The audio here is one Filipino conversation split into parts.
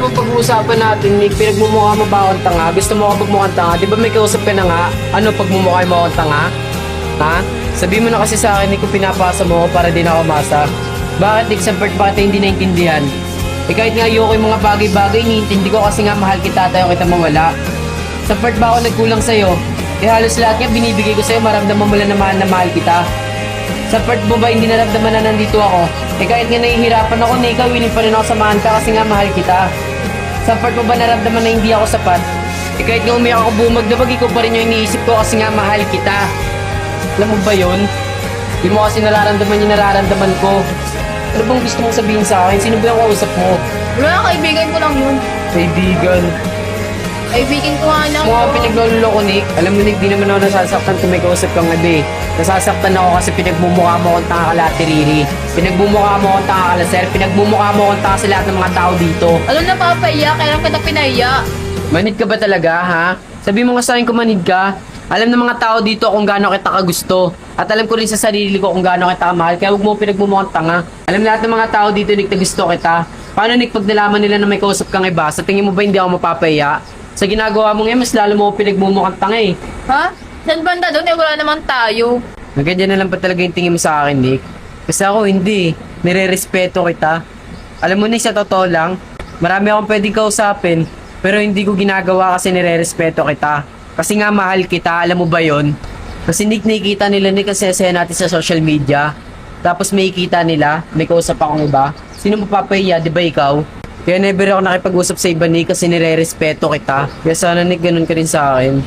namang pag-uusapan natin, Nick? Pinagmumukha mo ba akong tanga? Gusto mo ako pagmukhang tanga? Di ba may kausap ka na nga? Ano, pagmumukha mo akong tanga? Ha? Sabihin mo na kasi sa akin, Nick, kung pinapasa mo ako para di na ako masa. Bakit, Nick, sa part bakit hindi naintindihan? Eh kahit nga ayoko yung mga bagay-bagay, iniintindi ko kasi nga mahal kita at ayaw kita mawala. Sa part ba ako nagkulang sa'yo? Eh halos lahat nga binibigay ko sa'yo, maramdaman mo lang na mahal kita. Sa part mo ba hindi naramdaman na nandito ako? Eh kahit nga nahihirapan ako na ikaw, willing pa rin ako samahan ka kasi nga mahal kita. Sa part mo ba naramdaman na hindi ako sapat? Eh kahit nga umiyak ako bumagdabag, ikaw pa rin yung iniisip ko kasi nga mahal kita. Alam mo ba yun? Hindi mo kasi nararamdaman yung nararamdaman ko. Ano bang gusto mong sabihin sa akin? Sino ba yung kausap mo? Wala, kaibigan ko lang yun. Kaibigan. Kaibigan ko nga lang. Mga pinaglolo ko, Nick. Alam mo, Nick, di naman ako nasasaktan kung may kausap kang gabi. Nasasaktan ako kasi pinagmumukha mo akong tanga kala Tiriri. Pinagmumukha mo akong tanga kala Sir. Pinagmumukha mo akong tanga sa lahat ng mga tao dito. Ano na papaya? Kailan kita pinaya? Manid ka ba talaga, ha? Sabi mo nga sa akin kung manid ka. Alam ng mga tao dito kung gaano kita kagusto. At alam ko rin sa sarili ko kung gaano kita kamahal. Kaya huwag mo pinagmumukhang tanga. Alam lahat ng mga tao dito, Nick, na gusto kita. Paano, Nick, pag nalaman nila na may kausap kang iba, sa tingin mo ba hindi ako mapapaya? Sa ginagawa mo ngayon, mas lalo mo pinagmumukhang tanga eh. Ha? Saan banda doon? Eh, wala naman tayo. Naganyan na lang pa talaga yung tingin mo sa akin, Nick. Kasi ako hindi. Nire-respeto kita. Alam mo, Nick, sa totoo lang, marami akong pwedeng kausapin, pero hindi ko ginagawa kasi nire-respeto kita. Kasi nga mahal kita, alam mo ba yon? Kasi Nick, nakikita nila, Nick, kasi saya natin sa social media. Tapos may ikita nila, may kausap akong iba. Sino mapapahiya, di ba ikaw? Kaya never ako nakipag-usap sa iba, Nick, kasi nire-respeto kita. Kaya sana, Nick, ganun ka rin sa akin.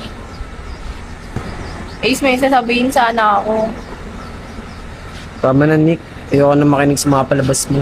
Ace, may sasabihin sana ako. Tama na, Nick. Ayoko na makinig sa mga palabas mo.